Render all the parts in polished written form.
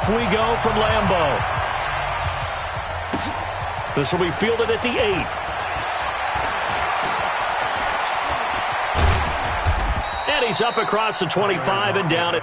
Off we go from Lambeau. This will be fielded at the 8. And he's up across the 25 and down it.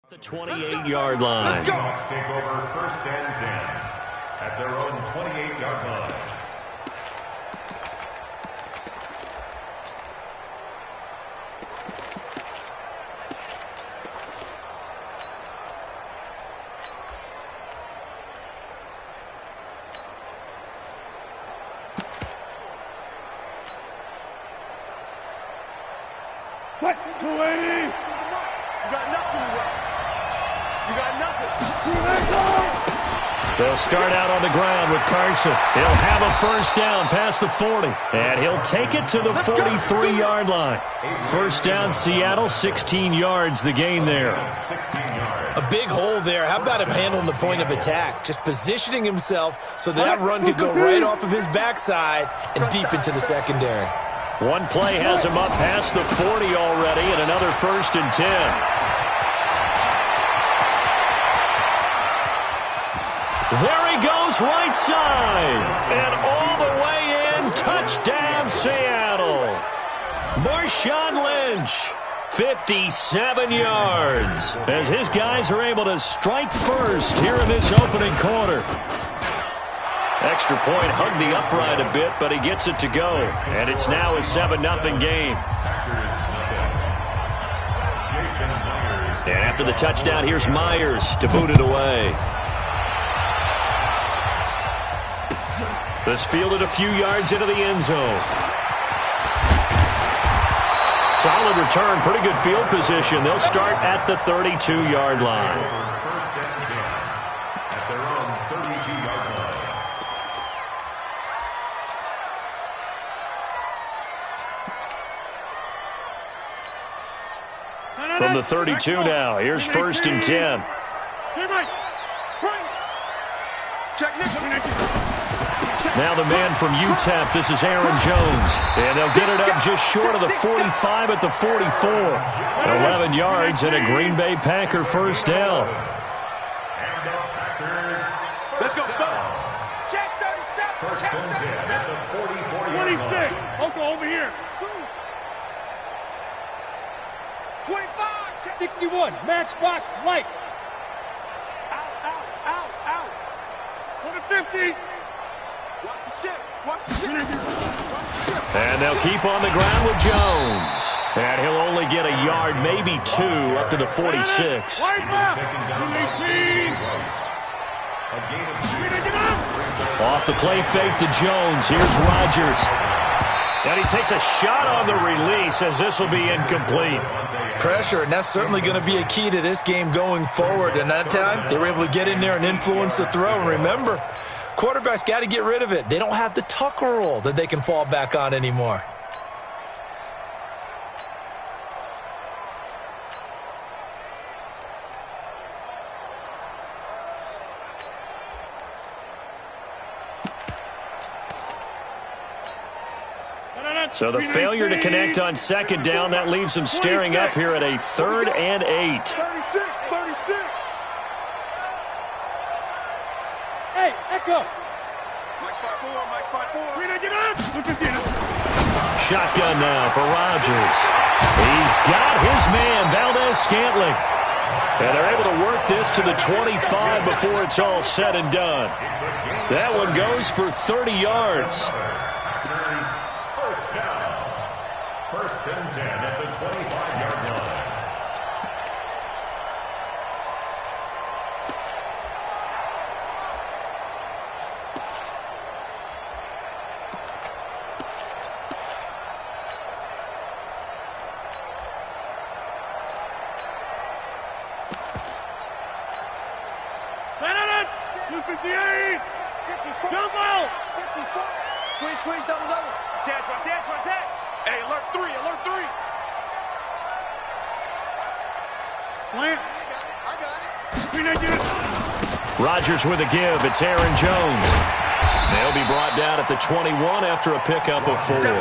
The 28-yard line. Let's go. Bucs take over 1st and 10 at their own 28-yard line. What? 280. You got nothing to work. You got nothing. They'll start out on the ground with Carson. He'll have a first down past the 40. And he'll take it to the 43-yard line. First down, Seattle, 16 yards the gain there. A big hole there. How about him handling the point of attack? Just positioning himself so that run could go right off of his backside and deep into the secondary. One play has him up past the 40 already, and another 1st and 10. There he goes, right side. And all the way in, touchdown, Seattle. Marshawn Lynch, 57 yards, as his guys are able to strike first here in this opening quarter. Extra point hugged the upright a bit, but he gets it to go. And it's now a 7-0 game. And after the touchdown, here's Myers to boot it away. This fielded a few yards into the end zone. Solid return, pretty good field position. They'll start at the 32-yard line. First and 10 at their own 32-yard line. From the 32 now, here's 1st and 10. Now the man from UTEP, this is Aaron Jones. And they'll get it up just short of the 45 at the 44. 11 yards and a Green Bay Packer first down. And the Packers. Let's go. Check 37. First and 10 at the 44-yard line. Uncle, over here. 25. 61. Matchbox lights. Out. For the 50. Watch the ship. And they'll keep on the ground with Jones. And he'll only get a yard, maybe 2, up to the 46. Off the play fake to Jones. Here's Rodgers. And he takes a shot on the release as this will be incomplete. Pressure, and that's certainly going to be a key to this game going forward. And that time, they were able to get in there and influence the throw. And remember, quarterbacks got to get rid of it. They don't have the Tucker rule that they can fall back on anymore. So the failure to connect on second down, that leaves them staring up here at a 3rd and 8. 36. Hey, Echo. Mike 5-4, Mike 5-4. Rita, get up. Shotgun now for Rodgers. He's got his man, Valdez-Scantling. And they're able to work this to the 25 before it's all said and done. That one goes for 30 yards. First down. First and 10 at the 25-yard line. Squeeze, double. Chance. Hey, alert 3. Plant. I got it. Rodgers with a give. It's Aaron Jones. They'll be brought down at the 21 after a pickup of 4. He was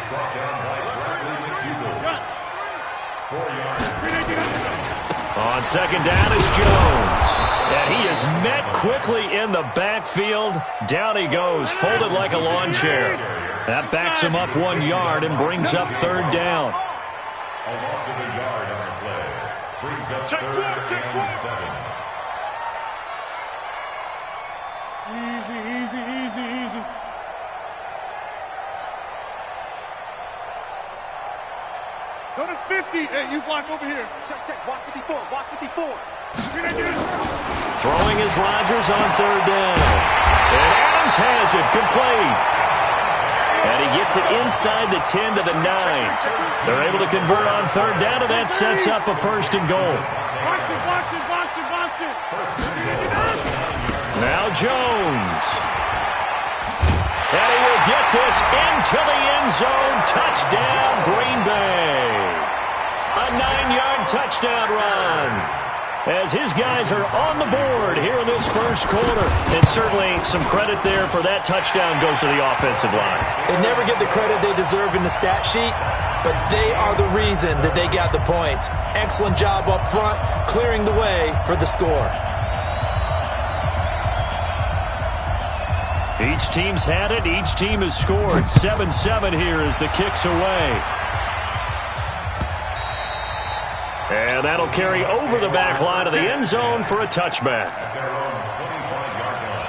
brought down by Bradley McDougal. 4 yards. On second down is Jones. And he is met quickly in the backfield. Down he goes, folded like a lawn chair. That backs him up 1 yard and brings up third down. A loss of a yard on the play. Brings up third and 7. Easy. Go to 50. Hey, you block over here. Check. Watch 54. Throwing is Rodgers on third down. And Adams has it complete. And he gets it inside the 10 to the 9. They're able to convert on third down, and that sets up a first and goal. Watch it. Now Jones. And he will get this into the end zone. Touchdown, Green Bay. A 9-yard touchdown run, as his guys are on the board here in this first quarter. And certainly some credit there for that touchdown goes to the offensive line. They never get the credit they deserve in the stat sheet, but they are the reason that they got the points. Excellent job up front, clearing the way for the score. Each team's had it. Each team has scored. 7-7 here as the kick's away. And that'll carry over the back line of the end zone for a touchback. At their own 25-yard line.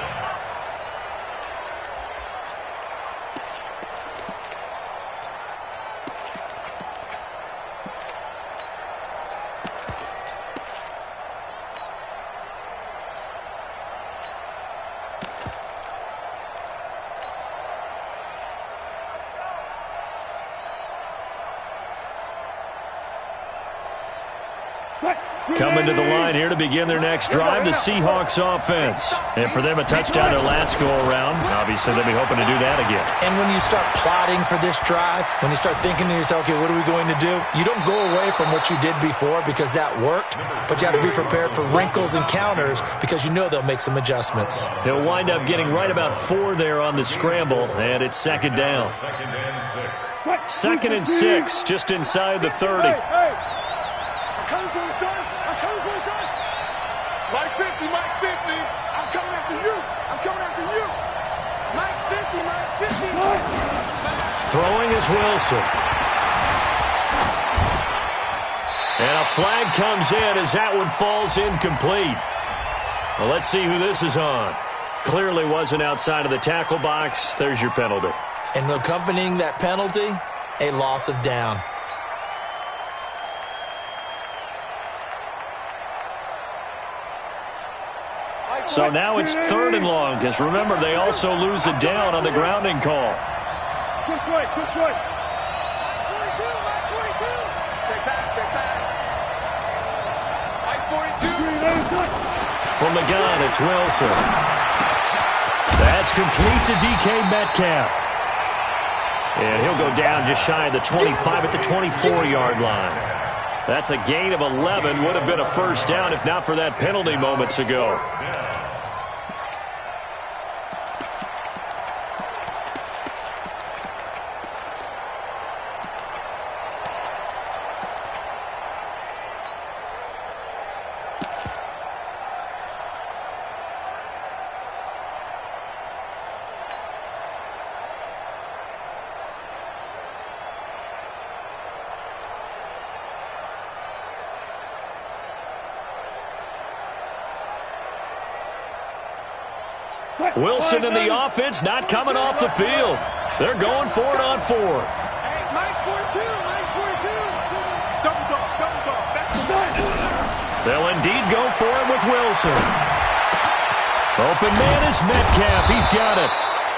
Coming to the line here to begin their next drive, the Seahawks offense. And for them, a touchdown their last go-around. Obviously, they'll be hoping to do that again. And when you start plotting for this drive, when you start thinking to yourself, okay, what are we going to do? You don't go away from what you did before because that worked, but you have to be prepared for wrinkles and counters because you know they'll make some adjustments. They'll wind up getting right about 4 there on the scramble, and it's second down. Second and 6, just inside the 30. I'm coming for you, son. Mike 50. I'm coming after you. Mike's 50. Throwing is Wilson. And a flag comes in as that one falls incomplete. Well, let's see who this is on. Clearly wasn't outside of the tackle box. There's your penalty. And accompanying that penalty, a loss of down. So now it's third and long, because remember, they also lose a down on the grounding call. Took right. Mike 42. Check back. Mike 42. From the gun, it's Wilson. That's complete to DK Metcalf. And he'll go down just shy of the 25 at the 24-yard line. That's a gain of 11. Would have been a first down if not for that penalty moments ago. Wilson and the offense not coming off the field. They're going for it on fourth. Hey, Mike's 42. Mike's 42. Double dog. Double dog. That's the one. They'll indeed go for it with Wilson. Open man is Metcalf. He's got it.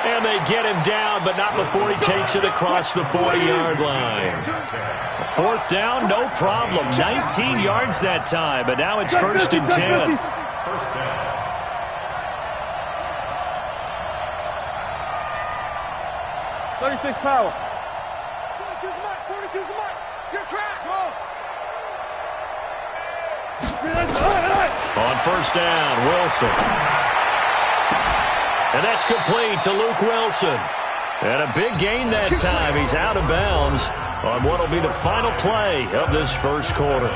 And they get him down, but not before he takes it across the 40-yard line. Fourth down, no problem. 19 yards that time, but now it's 1st and 10. First down. 36 power. 42's the mark. 42's the mark. Your track. Go. On first down, Wilson. And that's complete to Luke Wilson. And a big gain that time. He's out of bounds on what will be the final play of this first quarter.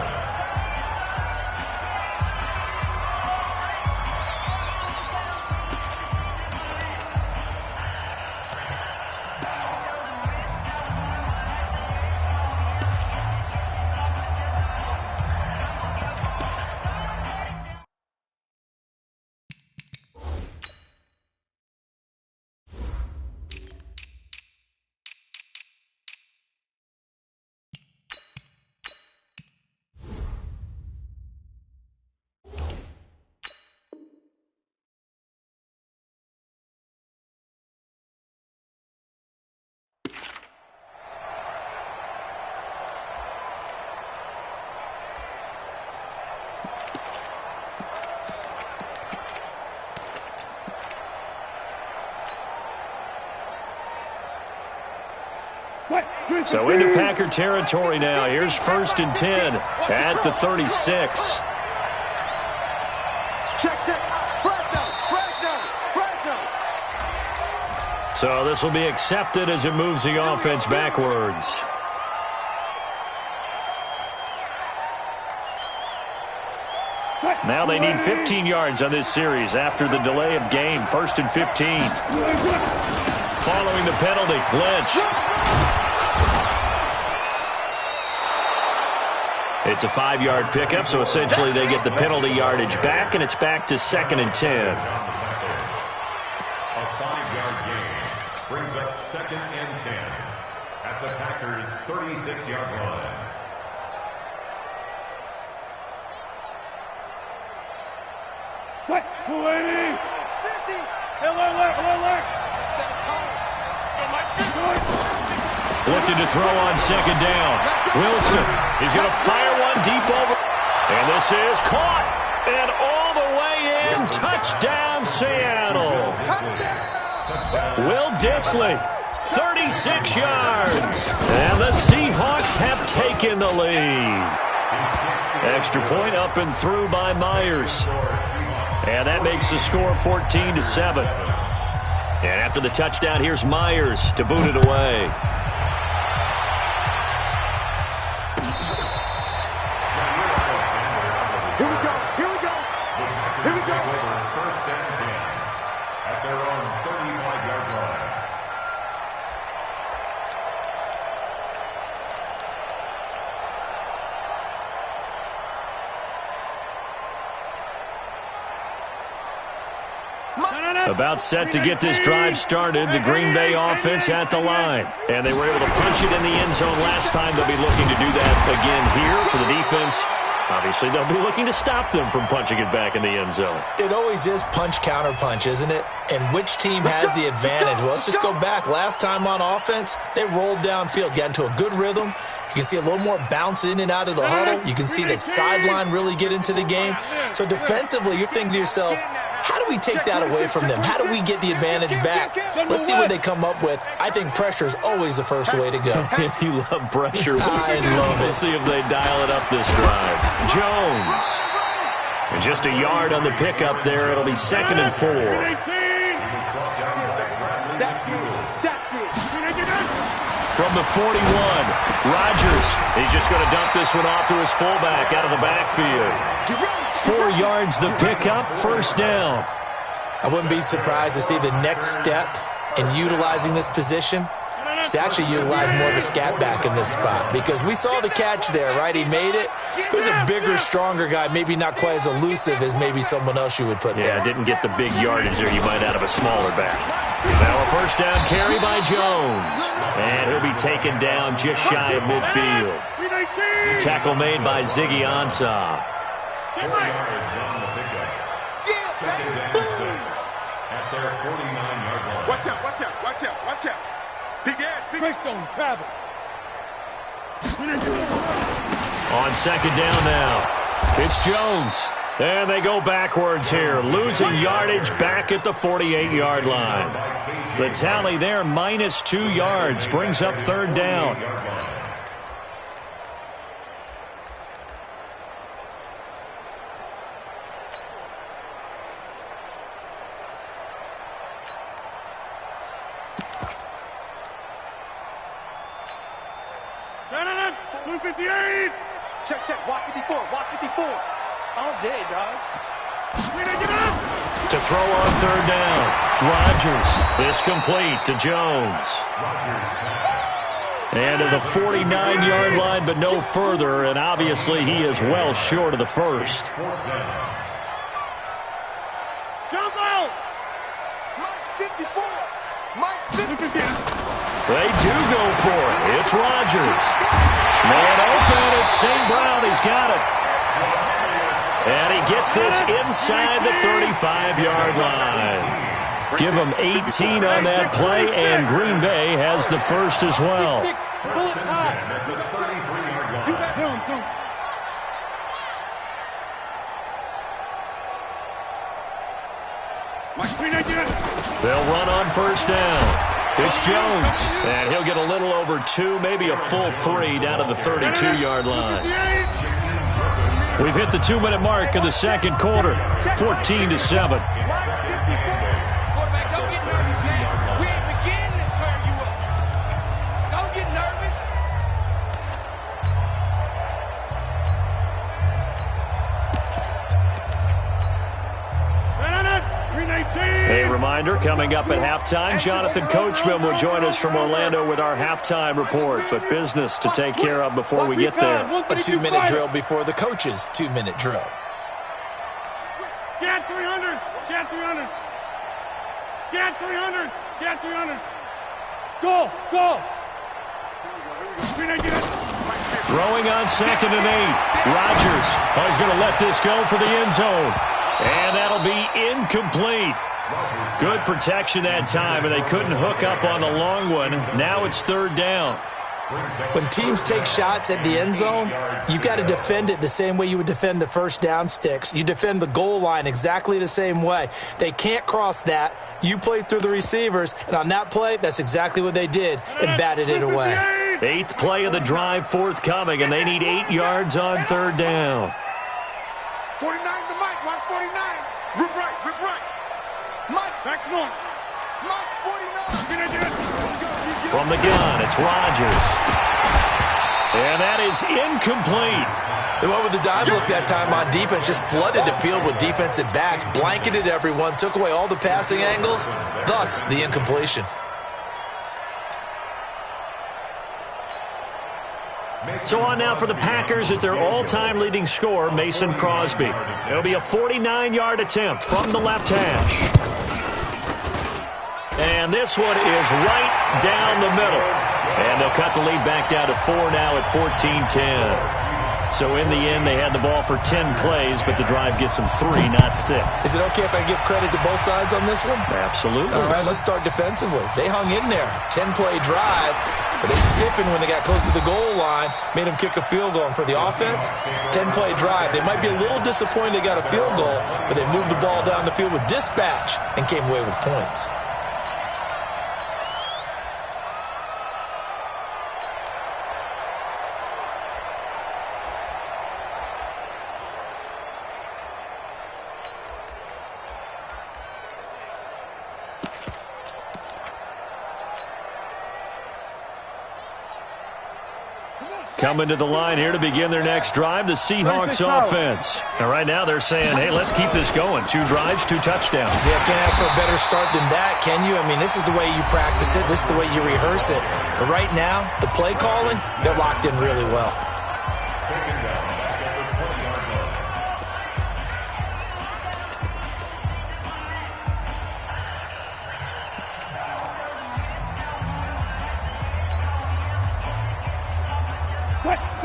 So into Packer territory now. Here's 1st and 10 at the 36. Check. Fresh down. So this will be accepted as it moves the offense backwards. Now they need 15 yards on this series after the delay of game. 1st and 15. Following the penalty, Lynch. It's a 5-yard pickup, so essentially they get the penalty yardage back, and it's back to 2nd and 10. A 5-yard gain brings up 2nd and 10 at the Packers' 36-yard line. Delaney! 50. Alert! Set a tone. Looking to throw on 2nd down. Wilson, he's going to fire one deep over. And this is caught. And all the way in. Touchdown, Seattle. Will Dissly, 36 yards. And the Seahawks have taken the lead. Extra point up and through by Myers. And that makes the score 14-7. And after the touchdown, here's Myers to boot it away. Here we go. 1st and 10 at their own 35-yard line. About set to get this drive started, the Green Bay offense at the line. And they were able to punch it in the end zone last time. They'll be looking to do that again here for the defense. Obviously, they'll be looking to stop them from punching it back in the end zone. It always is punch-counter-punch, isn't it? And which team has the advantage? Well, let's just go back. Last time on offense, they rolled downfield, got into a good rhythm. You can see a little more bounce in and out of the huddle. You can see the sideline really get into the game. So defensively, you're thinking to yourself, how do we take that away from them? How do we get the advantage back? Let's see what they come up with. I think pressure is always the first way to go. You love pressure. I love it. We'll see if they dial it up this drive. Jones. And just a yard on the pickup there. It'll be 2nd and 4. From the 41, Rodgers. He's just going to dump this one off to his fullback out of the backfield. 4 yards the pickup, 1st down. I wouldn't be surprised to see the next step in utilizing this position backs to actually utilize more of a scat back in this spot because we saw the catch there, right? He made it. It was a bigger, stronger guy, maybe not quite as elusive as maybe someone else you would put there. Yeah, didn't get the big yardage there you might out of a smaller back. Now a first down carry by Jones. And he'll be taken down just shy of midfield. Tackle made by Ziggy Ansah. 4 yards on the pickup. Second down 6 at their 49-yard line. Watch out, watch out, watch out, watch out. Big ass, big Greystone, travel. On second down now, it's Jones. And they go backwards here, losing yardage back at the 48-yard line. The tally there, -2 yards, brings up third down. Blue 58. Check, check, watch 54, watch 54. All day, dog. To throw on third down, Rodgers is complete to Jones. And to the 49-yard line, but no further, and obviously he is well short of the first. Jump out. Mike 54. Mike 54. They do go for it. It's Rodgers. Man open, it's St. Brown. He's got it. And he gets this inside the 35-yard line. Give him 18 on that play, and Green Bay has the first as well. They'll run on first down. It's Jones, and he'll get a little over 2, maybe a full 3 down to the 32-yard line. We've hit the 2-minute mark of the second quarter, 14-7. Quarterback, don't get nervous, man. We ain't beginning to turn you up. Don't get nervous. A reminder, coming up at halftime, Jonathan Coachman will join us from Orlando with our halftime report, but business to take care of before we get there. A 2-minute drill before the coach's 2-minute drill. Get 300. Get 300. Get 300. Get 300. Go. Go. Throwing on 2nd and 8. Rodgers is going to let this go for the end zone. And that'll be incomplete. Good protection that time, and they couldn't hook up on the long one. Now it's third down. When teams take shots at the end zone, you've got to defend it the same way you would defend the first down sticks. You defend the goal line exactly the same way. They can't cross that. You play through the receivers, and on that play, that's exactly what they did and batted it away. 8th play of the drive forthcoming, and they need 8 yards on third down. 49 to Mike, watch 49. Rip right, rip right. Mike. Back north. Mike 49. From the gun, it's Rodgers. And that is incomplete. They went with the dime look that time on defense, just flooded the field with defensive backs, blanketed everyone, took away all the passing angles, thus the incompletion. So on now for the Packers is their all-time leading scorer, Mason Crosby. It'll be a 49-yard attempt from the left hash. And this one is right down the middle. And they'll cut the lead back down to 4 now at 14-10. So in the end, they had the ball for 10 plays, but the drive gets them 3, not 6. Is it okay if I give credit to both sides on this one? Absolutely. All right, let's start defensively. They hung in there. 10-play drive, but they stiffened when they got close to the goal line, made them kick a field goal. And for the offense, 10-play drive. They might be a little disappointed they got a field goal, but they moved the ball down the field with dispatch and came away with points. coming to the line here to begin their next drive, the Seahawks offense. And right now they're saying, hey, let's keep this going. 2 drives, 2 touchdowns. Yeah, can't ask for a better start than that, can you? I mean, this is the way you practice it. This is the way you rehearse it. But right now, the play calling, they're locked in really well.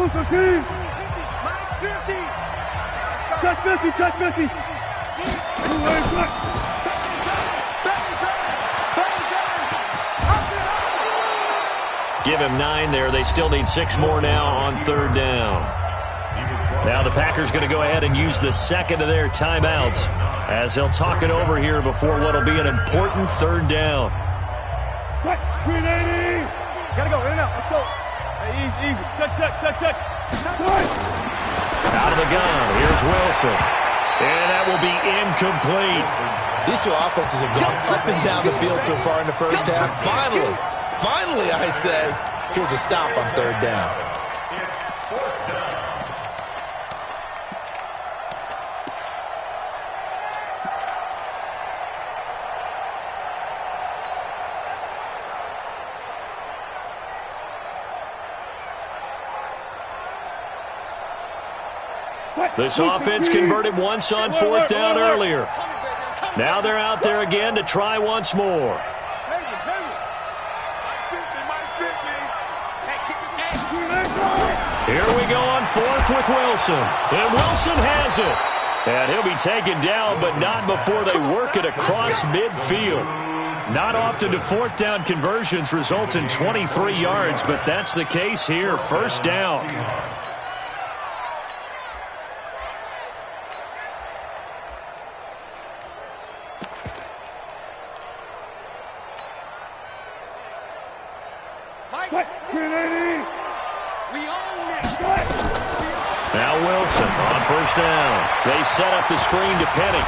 Touch 50! Touch 50! Give him 9 there. They still need 6 more now on 3rd down. Now the Packers going to go ahead and use the second of their timeouts as they'll talk it over here before what will be an important 3rd down. 380! Gotta go, in and out, let's go. Hey, easy. Touch. Out of the gun, here's Wilson. And that will be incomplete. These 2 offenses have gone up and down the field so far in the first half. Finally, I say, here's a stop on 3rd down. This offense converted once on 4th down earlier. Now they're out there again to try once more. Here we go on 4th with Wilson. And Wilson has it. And he'll be taken down, but not before they work it across midfield. Not often do 4th down conversions result in 23 yards, but that's the case here. 1st down. Now Wilson on 1st down. They set up the screen to Penny.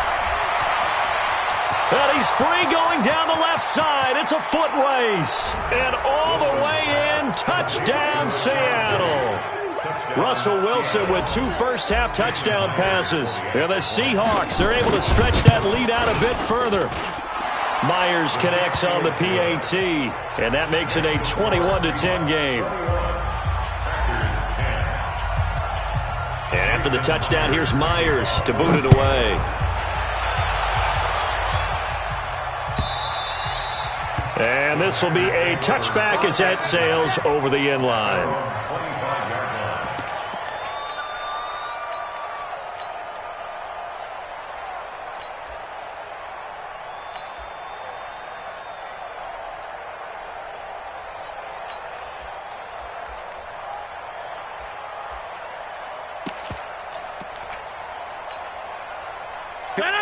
And he's free going down the left side. It's a foot race. And all the way in, touchdown Seattle. Russell Wilson with 2 first-half touchdown passes. And the Seahawks are able to stretch that lead out a bit further. Myers connects on the PAT, and that makes it a 21-10 game. And after the touchdown, here's Myers to boot it away. And this will be a touchback as that sails over the end line.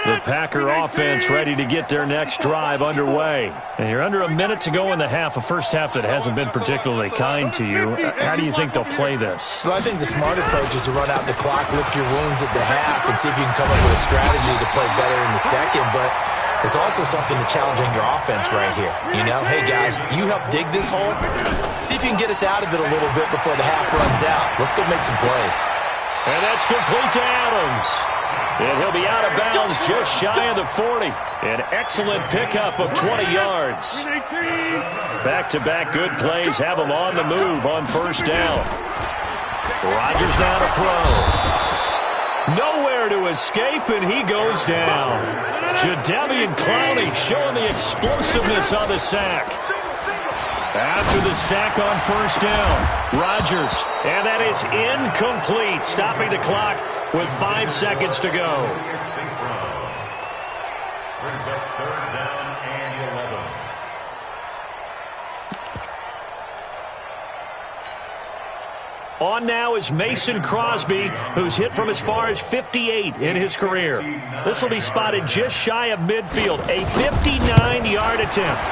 The Packer offense ready to get their next drive underway. And you're under a minute to go in the half, a first half that hasn't been particularly kind to you. How do you think they'll play this? Well, I think the smart approach is to run out the clock, lick your wounds at the half, and see if you can come up with a strategy to play better in the second. But there's also something to challenging your offense right here. You know, hey, guys, you help dig this hole. See if you can get us out of it a little bit before the half runs out. Let's go make some plays. And that's complete to Adams. And he'll be out of bounds just shy of the 40. An excellent pickup of 20 yards. Back-to-back good plays have him on the move on 1st down. Rodgers now to throw. Nowhere to escape, and he goes down. Jadeveon Clowney showing the explosiveness on the sack. After the sack on 1st down, Rodgers. And that is incomplete, stopping the clock with 5 seconds to go. Brings up 3rd down and 11. On now is Mason Crosby, who's hit from as far as 58 in his career. This will be spotted just shy of midfield, a 59-yard attempt.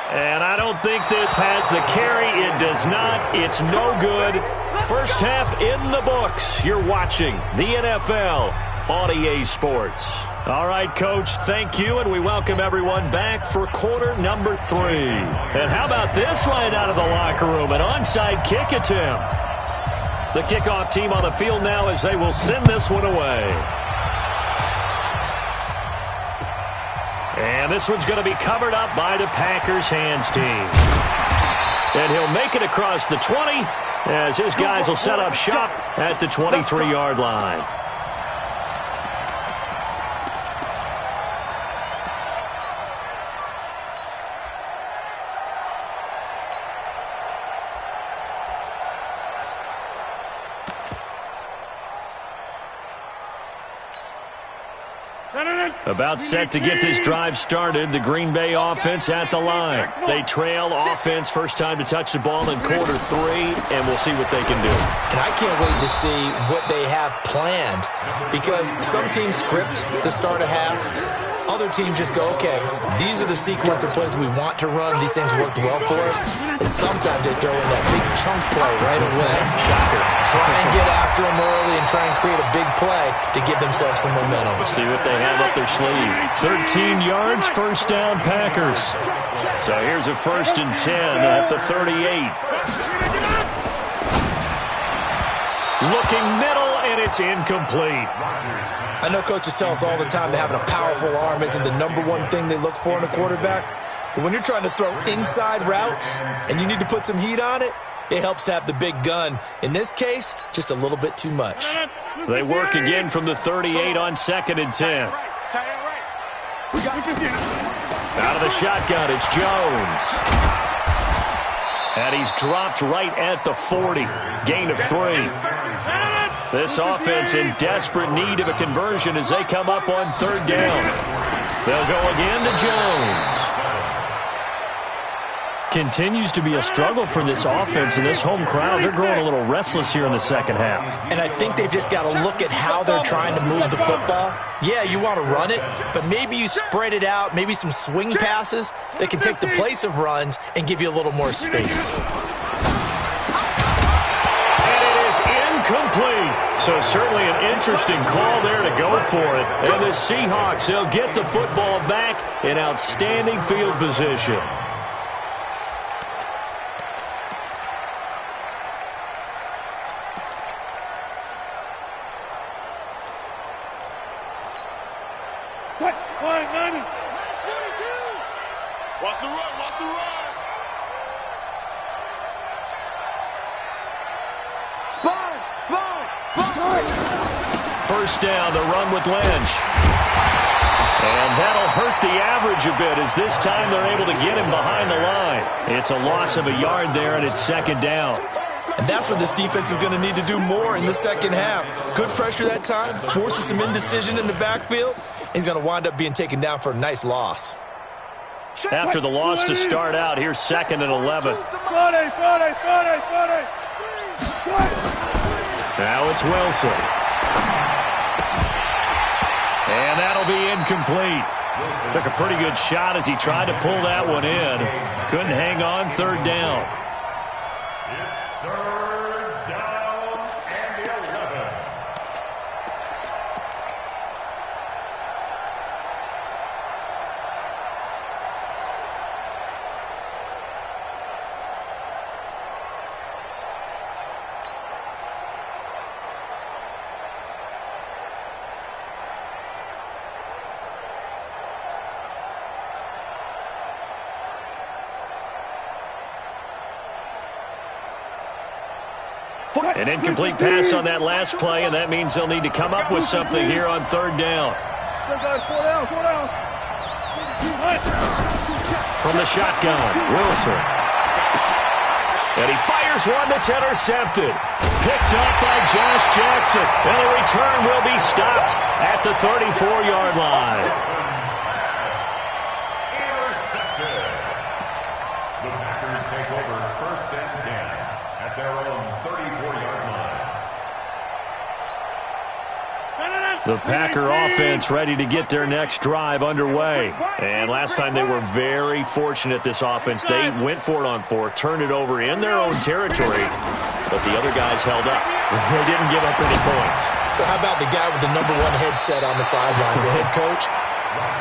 And I don't think this has the carry. It does not. It's no good. First half in the books. You're watching the NFL on EA Sports. All right, Coach, thank you, and we welcome everyone back for quarter number 3. And how about this right out of the locker room? An onside kick attempt. The kickoff team on the field now as they will send this one away. And this one's going to be covered up by the Packers hands team. And he'll make it across the 20 as his guys will set up shop at the 23-yard line. About set to get this drive started, the Green Bay offense at the line. They trail offense, first time to touch the ball in quarter 3, and we'll see what they can do. And I can't wait to see what they have planned, because some teams script to start a half. Other teams just go, okay, these are the sequence of plays we want to run. These things worked well for us. And sometimes they throw in that big chunk play right away. Shocker. Try and get after them early and try and create a big play to give themselves some momentum. See what they have up their sleeve. 13 yards, first down Packers. So here's a 1st and 10 at the 38. Looking middle, and it's incomplete. I know coaches tell us all the time that having a powerful arm isn't the #1 thing they look for in a quarterback. But when you're trying to throw inside routes and you need to put some heat on it, it helps to have the big gun. In this case, just a little bit too much. They work again from the 38 on 2nd and 10. Out of the shotgun, it's Jones. And he's dropped right at the 40. Gain of 3. This offense in desperate need of a conversion as they come up on 3rd down. They'll go again to Jones. Continues to be a struggle for this offense and this home crowd. They're growing a little restless here in the second half. And I think they've just got to look at how they're trying to move the football. Yeah, you want to run it, but maybe you spread it out, maybe some swing passes that can take the place of runs and give you a little more space. Complete. So certainly an interesting call there to go for it. And the Seahawks, they'll get the football back in outstanding field position. Watch the run, watch the run. First down, the run with Lynch. And that'll hurt the average a bit as this time they're able to get him behind the line. It's a loss of a yard there, and it's 2nd down. And that's what this defense is going to need to do more in the second half. Good pressure that time, forces some indecision in the backfield. He's going to wind up being taken down for a nice loss. After the loss to start out, here's 2nd and 11. Now it's Wilson. And that'll be incomplete. Took a pretty good shot as he tried to pull that one in. Couldn't hang on, 3rd down. It's 3rd down and 11. An incomplete pass on that last play, and that means they'll need to come up with something here on 3rd down. From the shotgun, Wilson. And he fires one that's intercepted. Picked up by Josh Jackson. And the return will be stopped at the 34-yard line. Intercepted. The Packers take over 1st and 10 at their own 34-yard line. The Packer offense ready to get their next drive underway. And last time they were very fortunate, this offense. They went for it on 4th, turned it over in their own territory, but the other guys held up. They didn't give up any points. So how about the guy with the #1 headset on the sidelines, the head coach?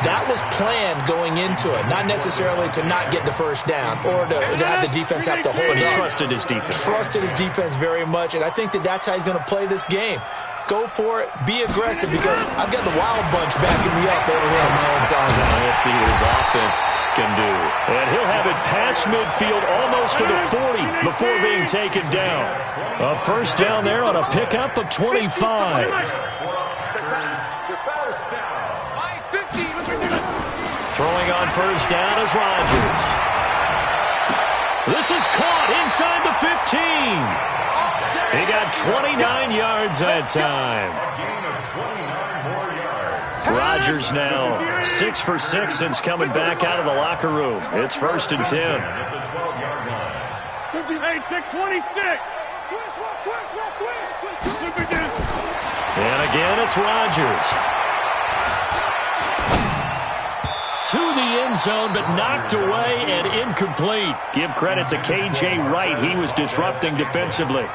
That was planned going into it, not necessarily to not get the first down or to have the defense have to hold it. But he trusted his defense. Trusted his defense very much, and I think that's how he's going to play this game. Go for it. Be aggressive, because I've got the Wild Bunch backing me up over here on my own side. Let's see what his offense can do. And he'll have it past midfield almost to the 40 before being taken down. A first down there on a pickup of 25. Throwing on first down is Rodgers. This is caught inside the 15. He got 29 yards that time. Rodgers now 6 for 6 since coming back out of the locker room. It's 1st and 10. Hey, take 26. And again, it's Rodgers. To the end zone, but knocked away and incomplete. Give credit to K.J. Wright. He was disrupting defensively.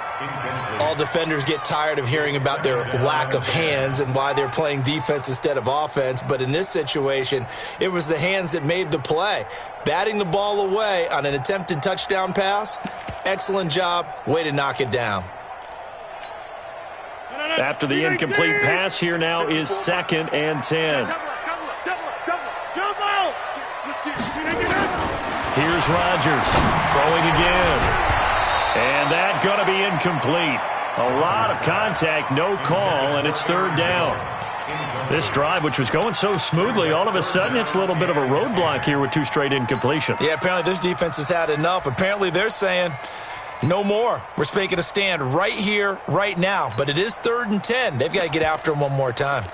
All defenders get tired of hearing about their lack of hands and why they're playing defense instead of offense. But in this situation, it was the hands that made the play. Batting the ball away on an attempted touchdown pass. Excellent job. Way to knock it down. After the incomplete pass, here now is 2nd and 10. Here's Rodgers throwing again. And that going to be incomplete. A lot of contact, no call, and it's 3rd down. This drive, which was going so smoothly, all of a sudden it's a little bit of a roadblock here with 2 straight incompletions. Yeah, apparently this defense has had enough. Apparently they're saying no more. We're making a stand right here, right now. But it is 3rd and 10. They've got to get after him one more time.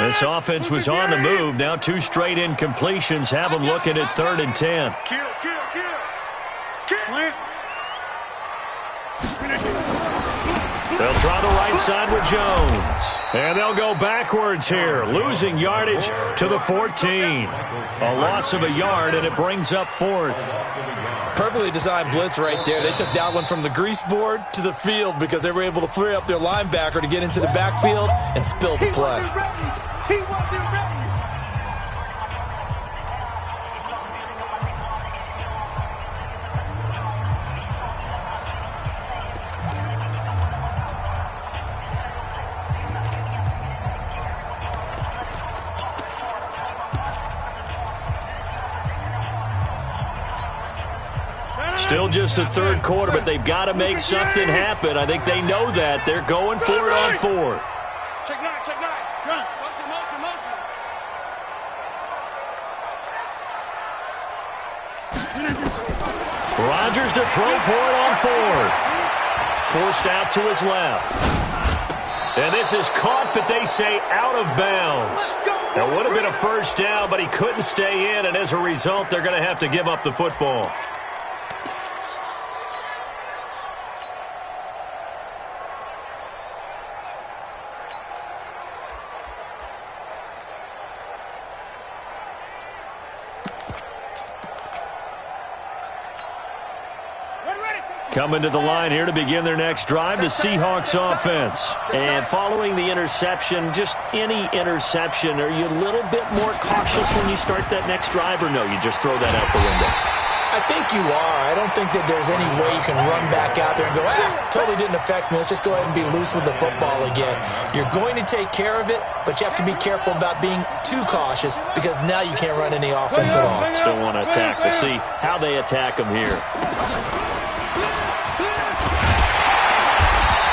This offense was on the move. Now 2 straight incompletions have them looking at 3rd and 10. They'll try the right side with Jones. And they'll go backwards here, losing yardage to the 14. A loss of a yard, and it brings up 4th. Perfectly designed blitz right there. They took that one from the grease board to the field because they were able to free up their linebacker to get into the backfield and spill the play. He wasn't ready. Still just the 3rd quarter, but they've got to make something happen. I think they know that. They're going for it on 4th. Check 9, check 9. Run. Motion. Rodgers to throw for it on 4th. Forced out to his left. And this is caught, but they say out of bounds. That would have been a first down, but he couldn't stay in, and as a result, they're going to have to give up the football. Coming to the line here to begin their next drive, the Seahawks offense. And following the interception, just any interception, are you a little bit more cautious when you start that next drive, or no, you just throw that out the window? I think you are. I don't think that there's any way you can run back out there and go, totally didn't affect me. Let's just go ahead and be loose with the football again. You're going to take care of it, but you have to be careful about being too cautious because now you can't run any offense at all. Still want to attack. We'll see how they attack them here.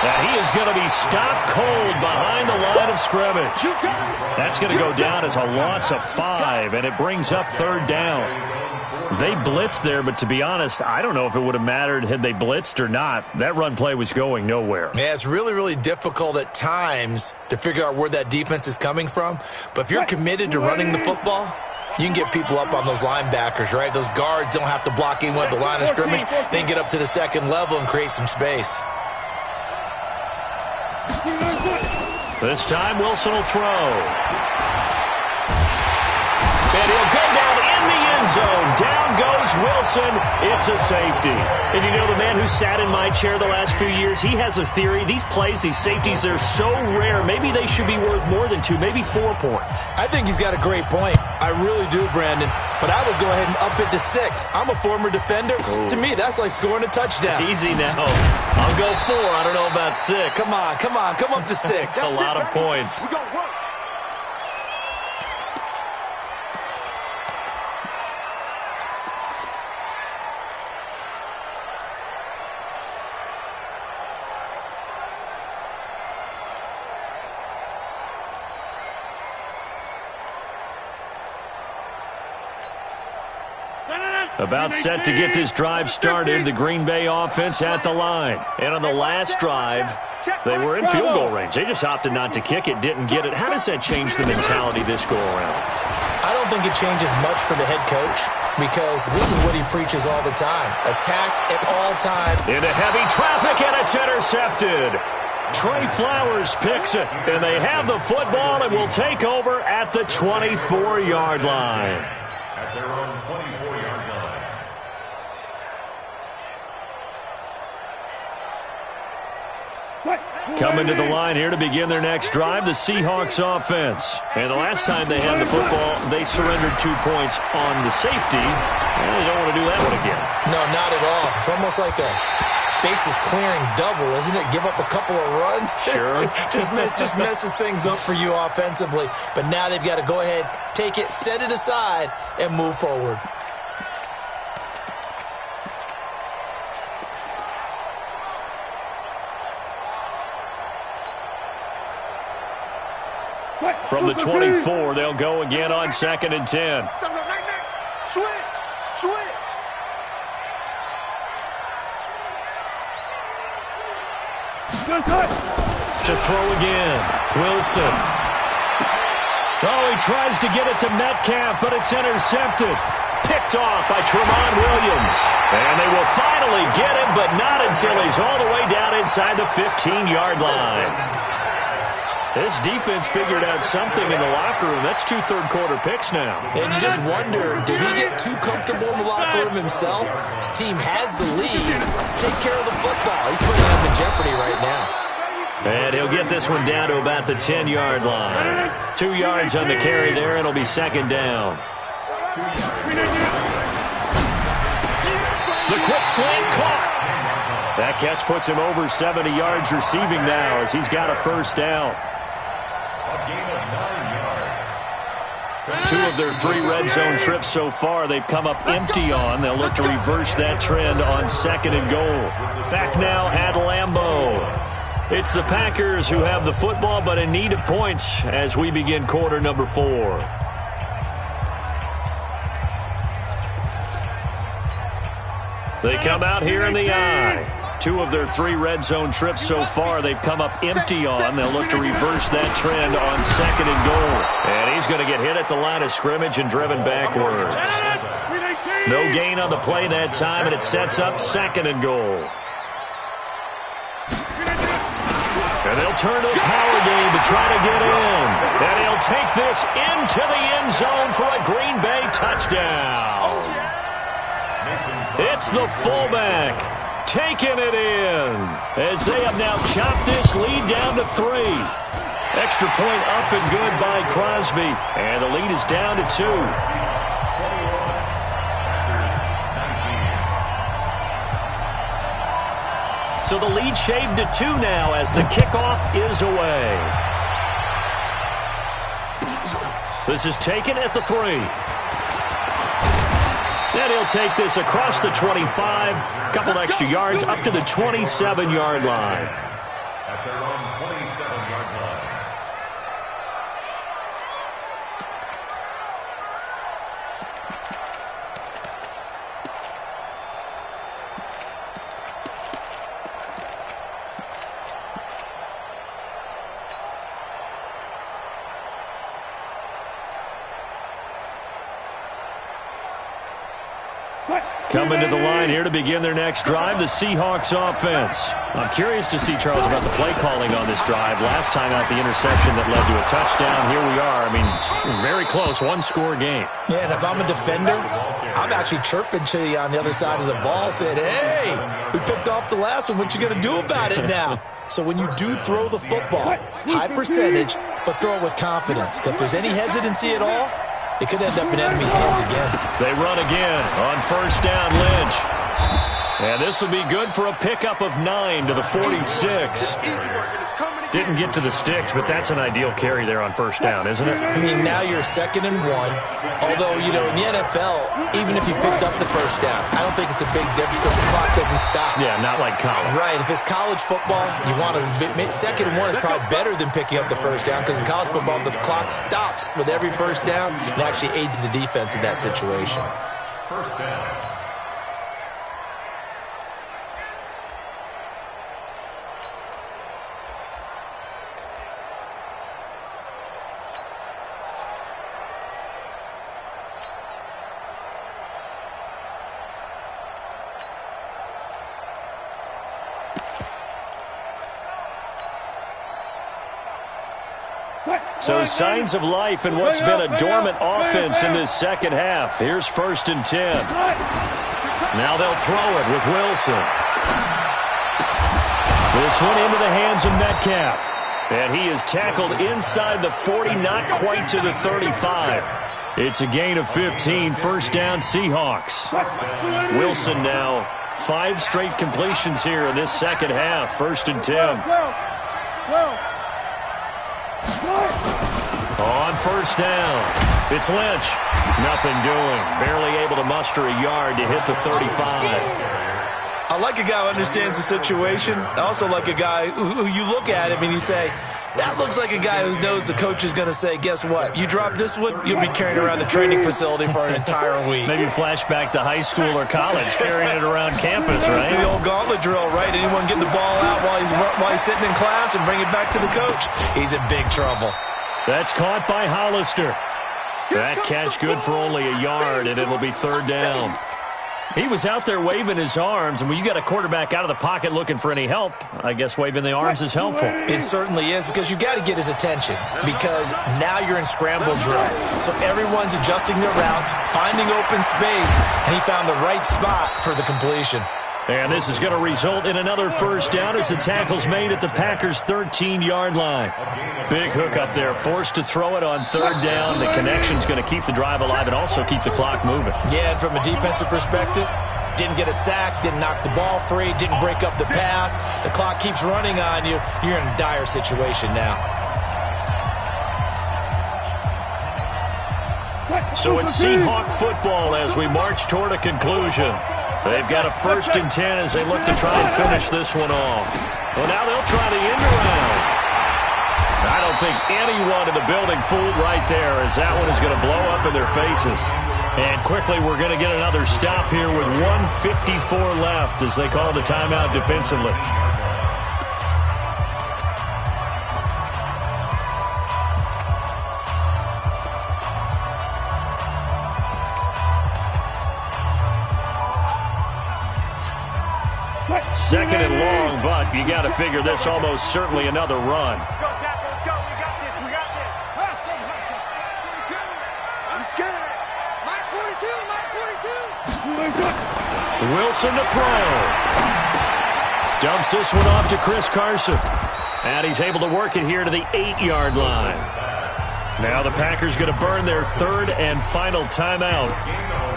And he is going to be stopped cold behind the line of scrimmage. That's going to go down as a loss of 5, and it brings up 3rd down. They blitzed there, but to be honest, I don't know if it would have mattered had they blitzed or not. That run play was going nowhere. Yeah, it's really, really difficult at times to figure out where that defense is coming from. But if you're committed to running the football, you can get people up on those linebackers, right? Those guards don't have to block anyone at the line of scrimmage. They can get up to the 2nd level and create some space. This time, Wilson will throw. And he'll go down the end zone. Down goes Wilson. It's a safety. And you know, the man who sat in my chair the last few years, he has a theory. These plays, these safeties, they're so rare. Maybe they should be worth more than 2, maybe 4 points. I think he's got a great point. I really do, Brandon. But I would go ahead and up it to 6. I'm a former defender. Ooh. To me, that's like scoring a touchdown. Easy now. I'll go 4. I don't know about 6. Come on. Come up to 6. That's a lot of points. We got work. About set to get this drive started, the Green Bay offense at the line. And on the last drive, they were in field goal range. They just opted not to kick it, didn't get it. How does that change the mentality this go-around? I don't think it changes much for the head coach because this is what he preaches all the time. Attack at all times. Into heavy traffic, and it's intercepted. Trey Flowers picks it, and they have the football and will take over at the 24-yard line. At their own 24-yard line. Coming to the line here to begin their next drive, the Seahawks offense. And the last time they had the football, they surrendered 2 points on the safety. And they don't want to do that one again. No, not at all. It's almost like a bases clearing double, isn't it? Give up a couple of runs. Sure. just messes things up for you offensively. But now they've got to go ahead, take it, set it aside, and move forward. From the 24, they'll go again on 2nd and 10. Switch. To throw again, Wilson. Oh, he tries to get it to Metcalf, but it's intercepted. Picked off by Tramon Williams. And they will finally get him, but not until he's all the way down inside the 15-yard line. This defense figured out something in the locker room. That's 2 third-quarter picks now. And you just wonder, did he get too comfortable in the locker room himself? His team has the lead. Take care of the football. He's putting them in jeopardy right now. And he'll get this one down to about the 10-yard line. 2 yards on the carry there. It'll be 2nd down. The quick slant caught. That catch puts him over 70 yards receiving now as he's got a first down. 2 of their 3 red zone trips so far they've come up empty on. They'll look to reverse that trend on 2nd and goal. Back now at Lambeau. It's the Packers who have the football but in need of points as we begin quarter number 4. They come out here in the I. 2 of their 3 red zone trips so far they've come up empty on. They'll look to reverse that trend on 2nd and goal. And he's going to get hit at the line of scrimmage and driven backwards. No gain on the play that time, and it sets up 2nd and goal. And they'll turn to the power game to try to get in. And he'll take this into the end zone for a Green Bay touchdown. It's the fullback taking it in as they have now chopped this lead down to 3. Extra point up and good by Crosby. And the lead is down to 2. So the lead shaved to 2 now as the kickoff is away. This is taken at the 3. And he'll take this across the 25, couple extra yards up to the 27-yard line. At their own 27-yard line. Coming to the line here to begin their next drive, the Seahawks offense. I'm curious to see, Charles, about the play calling on this drive. Last time out, the interception that led to a touchdown. Here we are. I mean, very close, one-score game. Yeah, and if I'm a defender, I'm actually chirping to you on the other side of the ball, saying, hey, we picked off the last one. What you going to do about it now? So when you do throw the football, high percentage, but throw it with confidence. Because if there's any hesitancy at all, it could end up in enemy's hands again. They run again on first down, Lynch. And this will be good for a pickup of 9 to the 46. Didn't get to the sticks, but that's an ideal carry there on first down, isn't it? I mean, now you're 2nd and 1. Although, you know, in the NFL, even if you picked up the first down, I don't think it's a big difference because the clock doesn't stop. Yeah, not like college. Right. If it's college football, you want to 2nd and 1 is probably better than picking up the first down because in college football, the clock stops with every first down and actually aids the defense in that situation. First down. So signs of life in what's been a dormant offense in this second half. Here's 1st and 10. Now they'll throw it with Wilson. This one into the hands of Metcalf. And he is tackled inside the 40, not quite to the 35. It's a gain of 15, first down Seahawks. Wilson now 5 straight completions here in this second half, 1st and 10. On first down, it's Lynch. Nothing doing. Barely able to muster a yard to hit the 35. I like a guy who understands the situation. I also like a guy who you look at him and you say, that looks like a guy who knows the coach is going to say, guess what? You drop this one, you'll be carrying around the training facility for an entire week. Maybe flashback to high school or college, carrying it around campus, right? The old gauntlet drill, right? Anyone getting the ball out while he's sitting in class and bring it back to the coach? He's in big trouble. That's caught by Hollister. That catch good for only a yard, and it'll be 3rd down. He was out there waving his arms, and when you got a quarterback out of the pocket looking for any help, I guess waving the arms is helpful. It certainly is, because you got to get his attention, because now you're in scramble drill. So everyone's adjusting their routes, finding open space, and he found the right spot for the completion. And this is going to result in another first down as the tackle's made at the Packers' 13-yard line. Big hook up there, forced to throw it on 3rd down. The connection's going to keep the drive alive and also keep the clock moving. Yeah, and from a defensive perspective, didn't get a sack, didn't knock the ball free, didn't break up the pass. The clock keeps running on you. You're in a dire situation now. So it's Seahawk football as we march toward a conclusion. They've got a 1st and 10 as they look to try and finish this one off. Well, now they'll try the end around. I don't think anyone in the building fooled right there, as that one is going to blow up in their faces. And quickly we're going to get another stop here with 1:54 left as they call the timeout defensively. Second and long, but you got to figure this almost certainly another run. Let's go, Tackle. Let's go. We got this. We got this. Hustle, hustle. 42. I'm scared. My 42. My 42. Wilson to throw. Dumps this one off to Chris Carson. And he's able to work it here to the 8-yard line. Now the Packers going to burn their 3rd and final timeout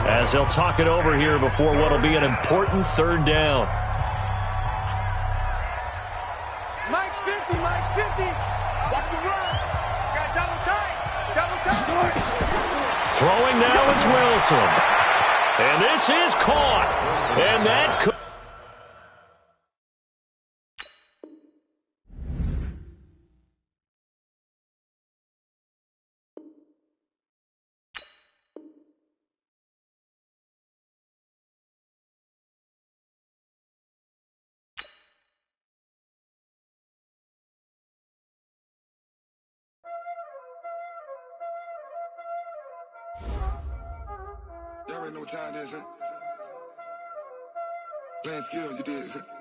as they'll talk it over here before what will be an important 3rd down. Mike's 50. Mike's 50. Watch the run. Got double tight. Double tight. Throwing now is Wilson. And this is caught. And that could... Y'all already know what time it is, huh? Playing skills, you did.